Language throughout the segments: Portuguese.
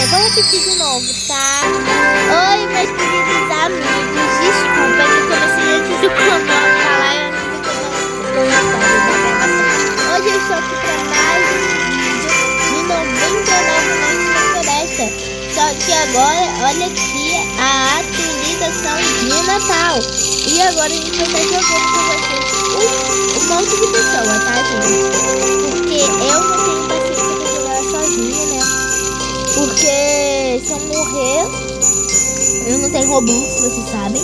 eu vou repetir de novo, tá? Oi, meus queridos amigos. Desculpa que eu comecei antes do canal falar e antes do canal começar. Hoje eu estou aqui para mais um vídeo de 99 noites na floresta. Só que agora, olha aqui a atualização de Natal. E agora a gente vai estar jogando com vocês um monte de pessoa, tá, gente? Porque eu não tenho paciência pra jogar sozinha, né? Porque se eu morrer, eu não tenho Robux, vocês sabem.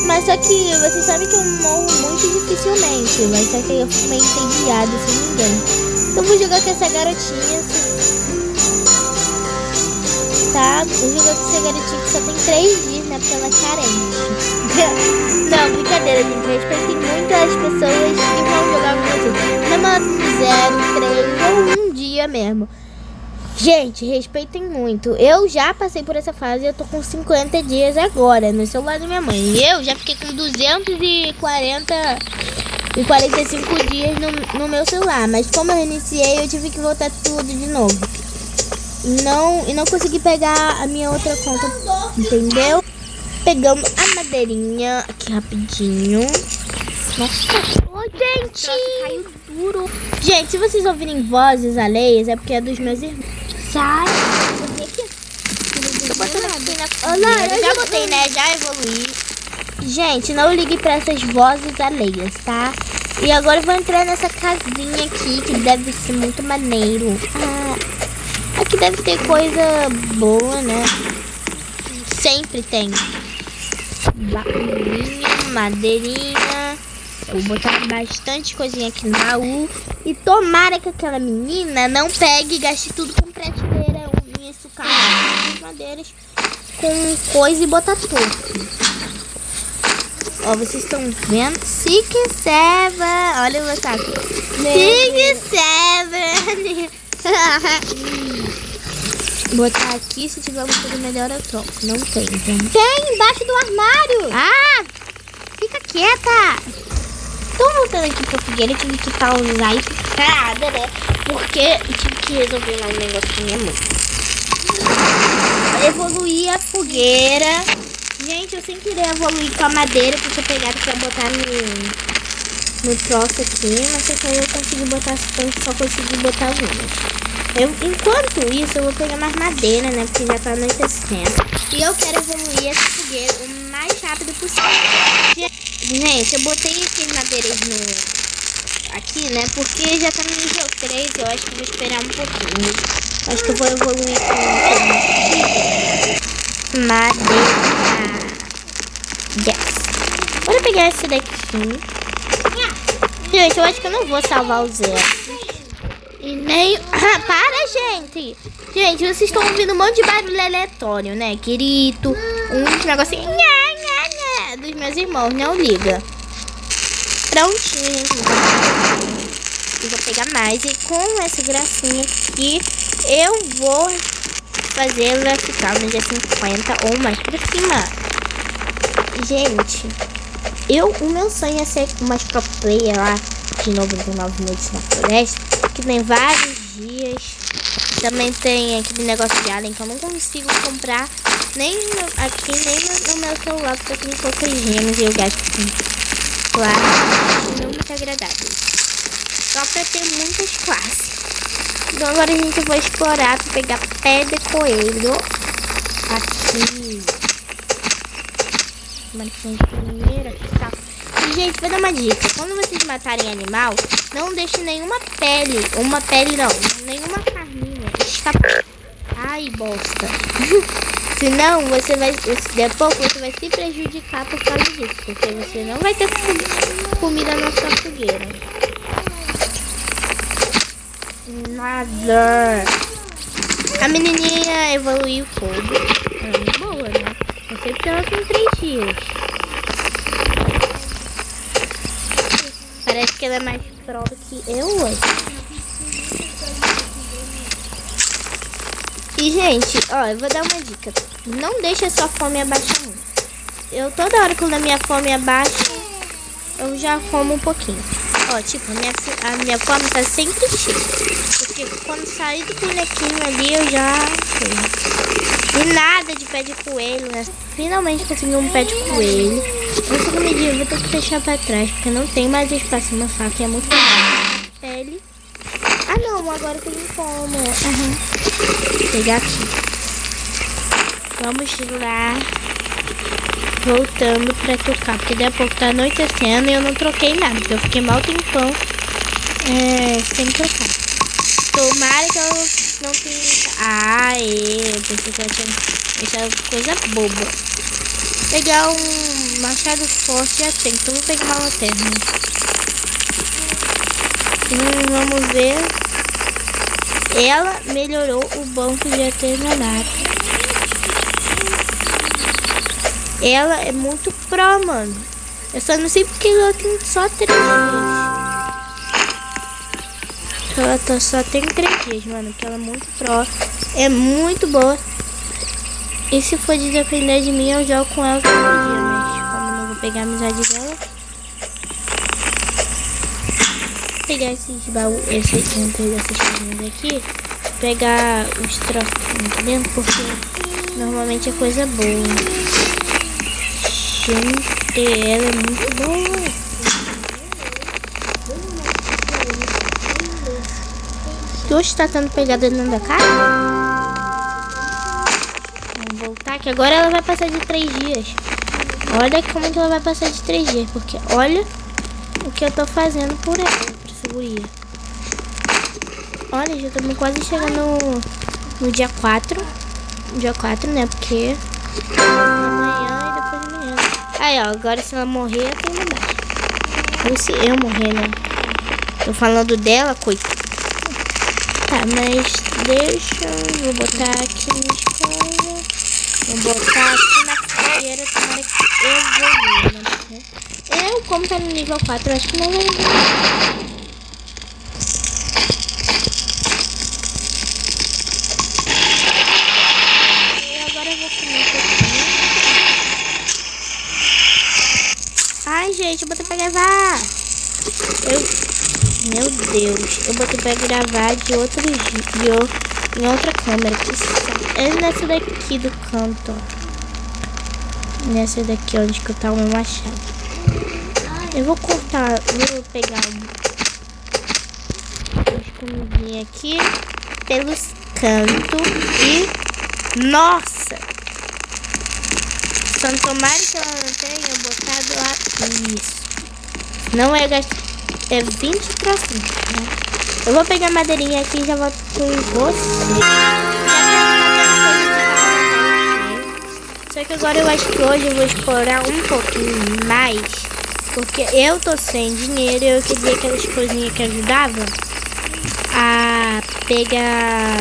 Mas só que vocês sabem que eu morro muito dificilmente. Mas só que eu fui meio entediada, se não me engano. Então eu vou jogar com essa garotinha, tá? Eu vou jogar com essa garotinha que só tem 3 dias, né? Porque ela é carente. Não, brincadeira, gente. Respeitem muito as pessoas que vão jogar com vocês. Mesmo ela com 0, 3 ou 1 dia mesmo. Gente, respeitem muito. Eu já passei por essa fase. Eu tô com 50 dias agora no celular da minha mãe. E eu já fiquei com 245 dias no meu celular. Mas como eu reiniciei, eu tive que voltar tudo de novo. E não consegui pegar a minha outra conta. Entendeu? Pegamos a madeirinha aqui rapidinho. Nossa, oh, gente! Nossa, caiu duro. Gente, se vocês ouvirem vozes alheias, é porque é dos meus irmãos. Sai! Tô botando aqui na fogueira. Já botei, né? Já evoluí. Gente, não ligue pra essas vozes alheias, tá? E agora eu vou entrar nessa casinha aqui, que deve ser muito maneiro. Ah, aqui deve ter coisa boa, né? Sempre tem. Baculinha, madeirinha. Vou botar bastante coisinha aqui no baú. E tomara que aquela menina não pegue e gaste tudo com prateleira. Unha, sucar as madeiras com coisa e botar tudo. Ó, vocês estão vendo? Sique Seva. Olha o meu saco. Sique Seva. Botar aqui, se tiver alguma coisa melhor eu troco. Não tem, então. Tem embaixo do armário. Ah, fica quieta. Tô voltando aqui pra fogueira, tive que pausar e ficar, né? Porque eu tive que resolver lá um negócio com minha mãe. Evoluir a fogueira. Gente, eu sem querer evoluir com a madeira que eu tinha pegado pra botar no troço aqui. Mas só que aí eu consegui botar, só consegui botar uma. Enquanto isso, eu vou pegar mais madeira, né? Porque já tá anoitecendo. E eu quero evoluir essa fogueira o mais rápido possível. Gente, eu botei aqui as madeiras aqui, né? Porque já tá no nível 3. Eu acho que vou esperar um pouquinho. Acho que eu vou evoluir com madeira. Yes. Bora pegar esse daqui. Gente, eu acho que eu não vou salvar o Zé. E nem... para, gente! Gente, vocês estão ouvindo um monte de barulho aleatório, né? Querido, um negocinho dos meus irmãos, não liga. Prontinho, gente. Eu vou pegar mais. E com essa gracinha aqui, eu vou fazer ela ficar no dia 50 ou mais pra cima. Gente, o meu sonho é ser uma pro player lá de 99 noites na floresta. Que tem vários dias. Também tem aquele negócio de alien que eu não consigo comprar nem aqui, nem no meu celular, porque eu tenho poucas gemas e eu gasto com classes não muito agradáveis. Só pra ter muitas classes. Então agora a gente vai explorar pra pegar pé de coelho. Aqui. Primeiro aqui, tá? E, gente, vou dar uma dica. Quando vocês matarem animal, não deixe nenhuma pele. Uma pele não, nenhuma carninha escapar. Ai, bosta. Senão, você vai... Depois você vai se prejudicar por causa disso. Porque você não vai ter comida na sua fogueira. Nada. A menininha evoluiu fogo. Ela é muito boa, né? Eu sei que ela tem 3 dias. Parece que ela é mais pro do que eu hoje. E, gente, ó, eu vou dar uma dica. Não deixa a sua fome abaixar muito. Eu, toda hora quando a minha fome abaixa, eu já como um pouquinho. Ó, tipo, a minha fome tá sempre cheia. Porque quando sair do bonequinho ali, eu já fui. E nada de pé de coelho, né? Finalmente consegui um pé de coelho. Essa comidinha eu vou ter que deixar pra trás, porque não tem mais espaço no saco, é muito grande. Pele. Ah não, agora tem como. Vou pegar aqui. Vamos lá. Voltando pra trocar, porque daqui a pouco tá anoitecendo e eu não troquei nada, porque eu fiquei mal tempão sem trocar. Tomara que eu não tenha... eu pensei que eu tinha deixado coisa boba. Pegar um machado forte já tem, então vou pegar uma lanterna. Vamos ver. Ela melhorou o banco de artesanato. Ela é muito pro, mano. Eu só não sei porque ela tem só 3 dias. Ela só tem 3 dias, mano. Porque ela é muito pro. É muito boa. E se for de depender de mim, eu jogo com ela todo dia. Mas como eu não vou pegar a amizade dela, vou pegar esses baús, essas coisinhas aqui. Pegar os trocinhos aqui dentro, porque normalmente é coisa boa. Gente, ela é muito boa. Que hoje tá tendo pegada dentro da casa. Vamos voltar, que agora ela vai passar de 3 dias. Olha como que ela vai passar de 3 dias, porque olha o que eu tô fazendo por ela, pra seguria. Olha, já estamos quase chegando no dia 4. Dia 4, né? Porque amanhã e depois de amanhã. Aí, ó, agora se ela morrer, eu tenho mudar. Ou se eu morrer, né? Tô falando dela, coitada. Tá, mas deixa... Vou botar aqui nas coisas. Vou botar aqui na fogueira. Tomara que evolua, né? Eu, como tá no nível 4, eu acho que não vai... Ai, gente, eu botei pra gravar. Meu Deus, eu botei pra gravar de outro vídeo em outra câmera. É nessa daqui do canto, ó. Nessa daqui, onde que tá o meu machado. Eu vou cortar, vou pegar umas comidinhas aqui pelos cantos e... Nossa! Só tomara que ela não tenha botado lá. Isso. Não é gastar. É 20 trocinhos, né? Eu vou pegar a madeirinha aqui e já volto com você. Só que agora eu acho que hoje eu vou explorar um pouquinho mais. Porque eu tô sem dinheiro e eu queria aquelas coisinhas que ajudavam a pegar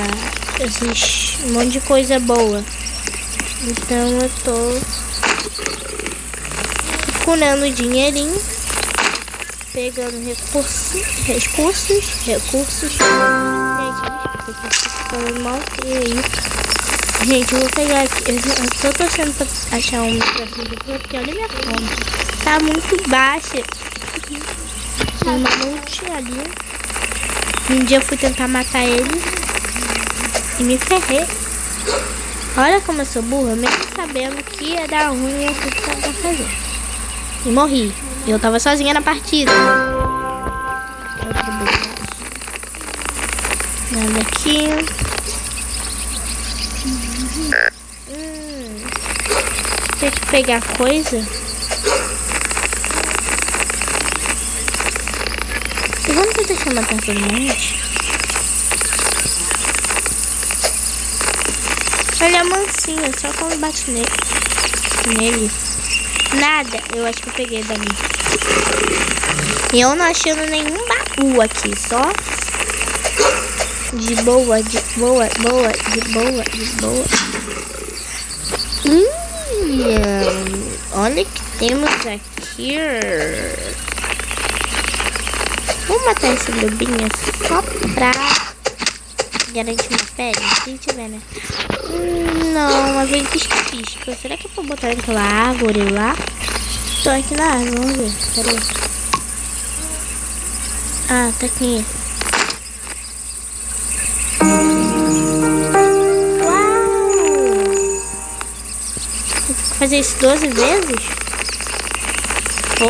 esses um monte de coisa boa. Então eu tô procurando dinheirinho, pegando recursos. Gente, falando mal que é isso. Gente, eu vou pegar aqui. Eu tô torcendo pra achar um microfone porque olha minha fome. Tá muito baixa. Tem uma monte ali. Um dia eu fui tentar matar ele e me ferrei. Olha como eu sou burra, mesmo sabendo que ia dar ruim eu fui tentar fazer. E morri. Eu tava sozinha na partida. Nada aqui. Tem que pegar coisa. Vamos tentar chamar a atenção do monte. Ele é mansinho, só quando bate nele. Nada, eu acho que eu peguei dali. E eu não achando nenhum baú aqui, só de boa. Olha o que temos aqui. Vou matar esse lobinho só pra garantir uma pele, se tiver, né? Não, uma vez pisca. Será que eu vou botar naquela árvore lá? Tô aqui na árvore, vamos ver. Pera aí. Ah, tá aqui. fazer isso 12 vezes? Pô.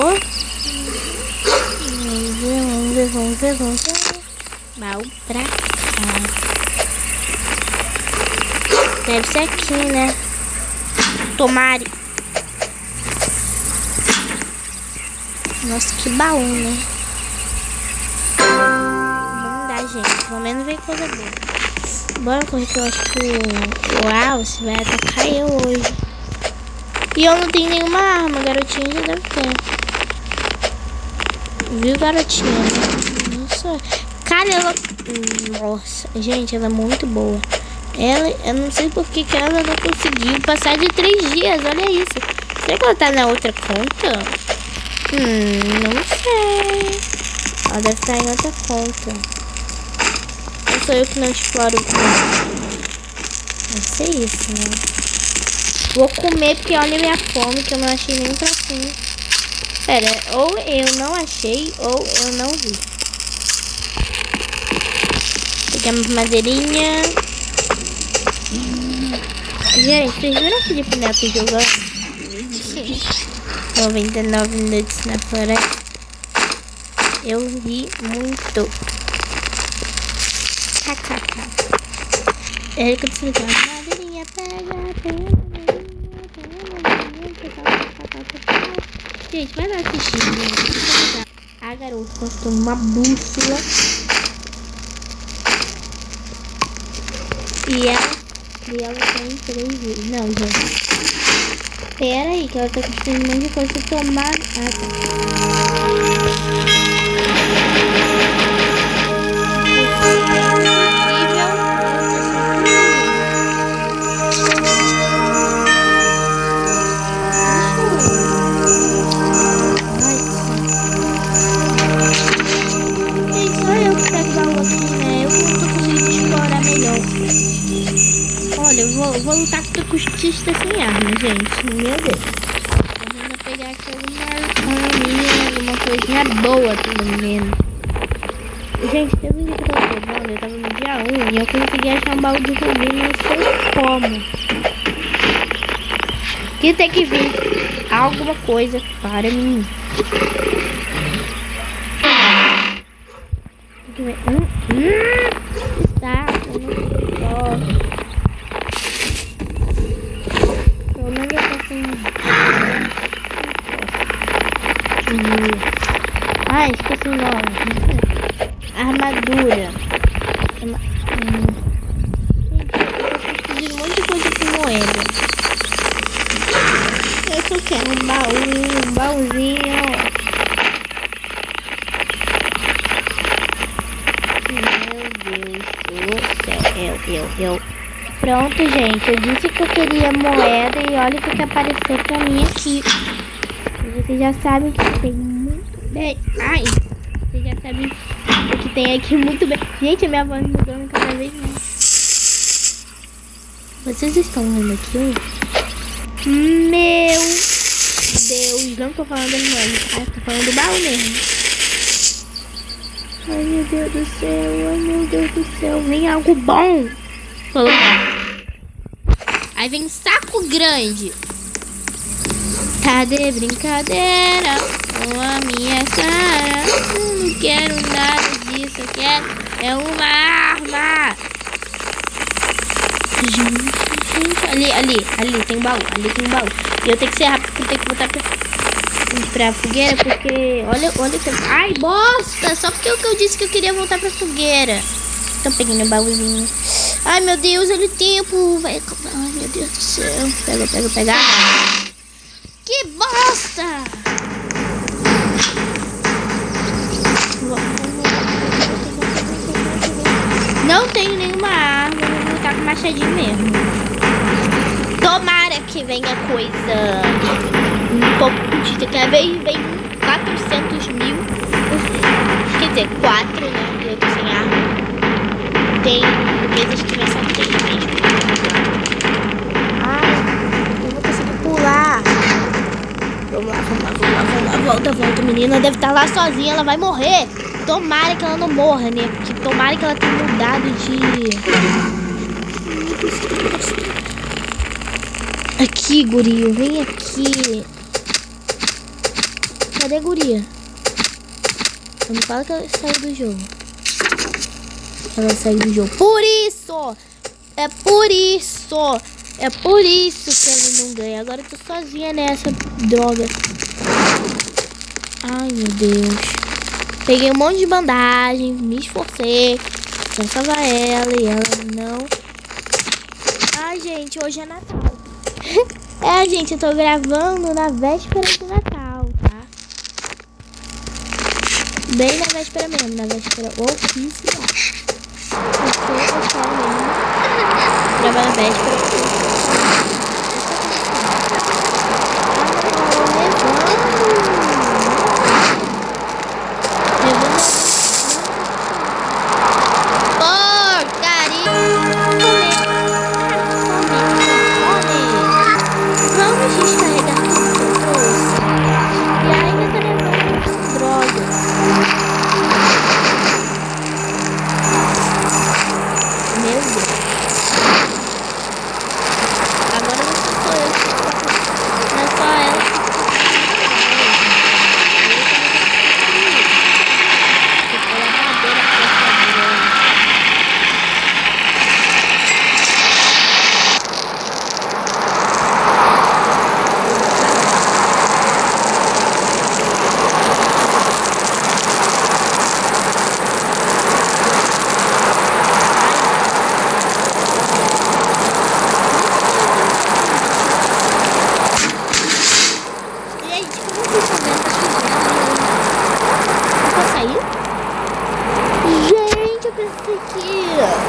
Vamos ver. Baú pra cá. Deve ser aqui, né? Tomare. Nossa, que baú, né? Não dá, gente. Pelo menos vem coisa boa. Bora correr que eu acho que o Alce vai atacar eu hoje. E eu não tenho nenhuma arma. Garotinha já deve ter. Viu, garotinha? Nossa. Cara, ela... Nossa, gente, ela é muito boa. Ela, eu não sei por que ela não conseguiu passar de 3 dias. Olha isso. Será que ela tá na outra conta? Não sei. Ela deve estar em outra conta. Não sou eu que não exploro. Deve ser isso, né? Vou comer porque olha a minha fome, que eu não achei nem pratinho. Pera, ou eu não achei, ou eu não vi. Pegamos madeirinha. Gente, vocês viram aquele Neto jogando? 99 minutos na floresta. Eu ri muito. KKK. É que eu preciso de uma madeirinha. Gente, vai lá assistir. A garota postou uma bússola. E ela tem 3 vezes. Não, gente. Pera aí, que ela tá construindo um monte de coisa. Tomar. Ah, tá. Eu vou lutar com o custista sem arma, gente. Meu Deus. Vamos pegar aqui alguma coisinha boa, pelo menos. Gente, teve um dia que eu tava jogando, eu tava no dia 1 e eu consegui achar um baú de zumbi, não sei como. Que tem que vir alguma coisa para mim. Está, eu não gosto. Ah, esqueci o nome. Armadura. Gente, eu preciso de um monte de coisa com moeda. Eu só quero um baúzinho. Meu Deus do céu. Pronto, gente. Eu disse que eu queria moeda e olha o que apareceu pra mim aqui. Vocês já sabem que tem muito bem. Ai! Vocês já sabem o que tem aqui muito bem. Gente, a minha voz mudando cada vez mais. Vocês estão vendo aqui? Meu Deus! Não tô falando das moedas. Tô falando do baú mesmo. Ai, meu Deus do céu. Vem algo bom. Aí vem saco grande. Tá de brincadeira com a minha cara. Eu não quero nada disso. Eu quero uma arma. Gente, ali tem um baú. E eu tenho que ser rápido, porque eu tenho que voltar pra fogueira, porque olha o tempo. Ai, bosta! Só porque eu disse que eu queria voltar pra fogueira. Tô pegando o baúzinho. Ai, meu Deus, olha o tempo. Ai, meu Deus do céu. Pega. Que bosta! Não tenho nenhuma arma. Vou lutar com machadinho mesmo. Tomara que venha coisa um pouco curtida. Cada vez vem 400 mil. Quer dizer, 4, né? Eu tô sem arma. Tem vezes que vem só 3 mesmo. Ai, eu vou conseguir pular. Vamos lá. Volta, menina. Deve estar lá sozinha, ela vai morrer. Tomara que ela não morra, né? Porque tomara que ela tenha mudado de... Aqui, guria, vem aqui. Cadê a guria? Não me fala que ela saiu do jogo. Ela saiu do jogo. Por isso! É por isso! É por isso que ela não ganha. Agora eu tô sozinha nessa droga. Ai, meu Deus. Peguei um monte de bandagem. Me esforcei pra salvar ela e ela não. Ai, gente, hoje é Natal. É, gente, eu tô gravando na véspera de Natal, tá? Bem na véspera mesmo, na véspera oficial. Porque eu quero mesmo gravar na véspera.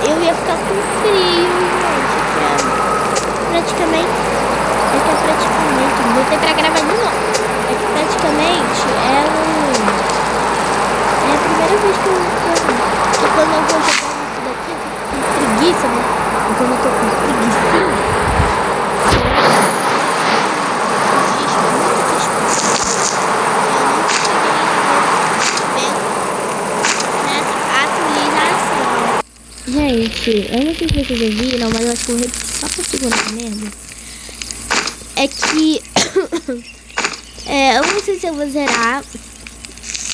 Eu ia ficar com frio, gente. Praticamente, botei pra gravar de novo. É que praticamente é a primeira vez que eu porque quando eu vou jogar isso daqui, eu fico com preguiça, né? E quando eu tô com preguiça, gente, eu não sei se vocês ouviram, mas eu acho que eu vou repetir só pra segurar a merda. É que eu não sei se eu vou zerar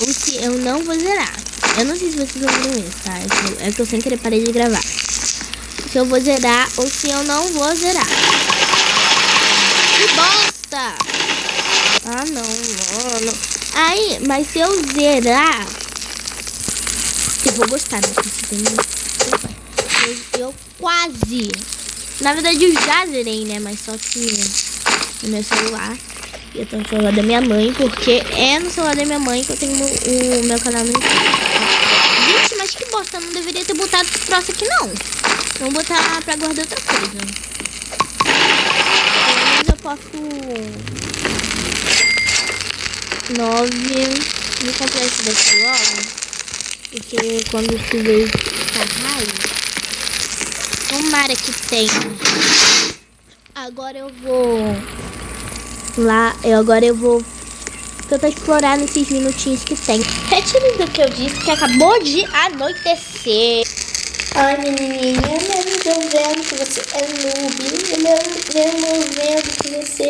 ou se eu não vou zerar. Eu não sei se vocês ouviram isso, tá? É que eu sem querer parei de gravar. Se eu vou zerar ou se eu não vou zerar. Que bosta! Ah, não, mano. Aí, mas se eu zerar, eu vou gostar, né? Eu quase. Na verdade, eu já zerei, né? Mas só que no meu celular. Eu tô no celular da minha mãe, porque é no celular da minha mãe que eu tenho o meu canal no YouTube. Gente, mas que bosta, eu não deveria ter botado esse troço aqui, não. Vamos botar pra guardar outra coisa. Pelo menos eu posso... 9. Vou comprar esse daqui logo. Porque quando tiver raio, tomara que tenha. Agora eu vou... Agora eu vou tentar explorar nesses minutinhos que tem. Retiro do que eu disse, que acabou de anoitecer. Ai, menininha, eu vendo que você é noob. Eu vendo que você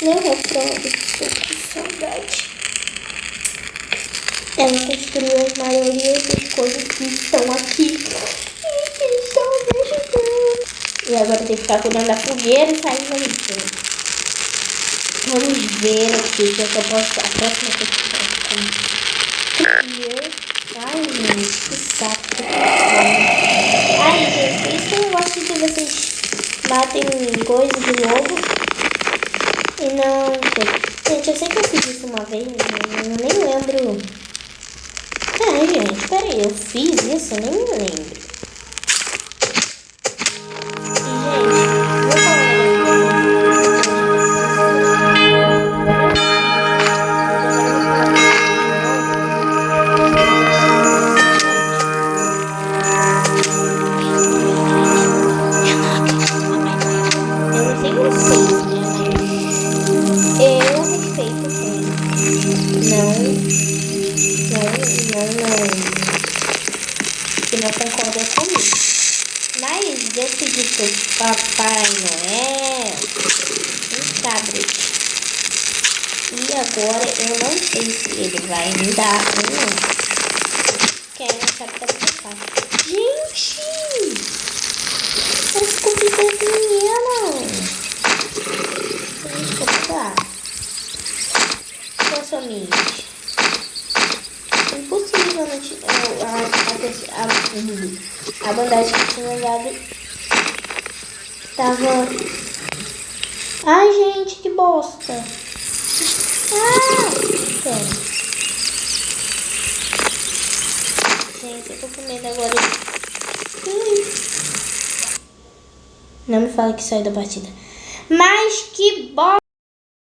não é prova. Estou com saudade. Ela construiu a maioria das coisas que estão aqui. E que estão me ajudando. E agora tem que ficar cuidando da fogueira e sair no lixo. Vamos ver aqui o que eu posso... A próxima coisa que eu posso comer. Ai, gente, que saco. Ai, gente, por isso que eu não gosto de que vocês matem coisas de novo. E não... Gente, eu sei que eu fiz isso uma vez, mas eu nem lembro. Ai, gente, peraí, eu fiz isso? Eu nem me lembro. Que não concorda eu pedi pro Papai Noel um tablet. E agora eu não sei se ele vai me dar ou não. Porque aí não sabe fazer. Gente! Esse computer é pequeno. Deixa eu pegar. Consumir. Impossível a bandagem que tinha olhado tava... Ai, gente, que bosta. Pera. Gente, eu tô com medo agora. Não me fala que saiu da partida. Mas que bosta.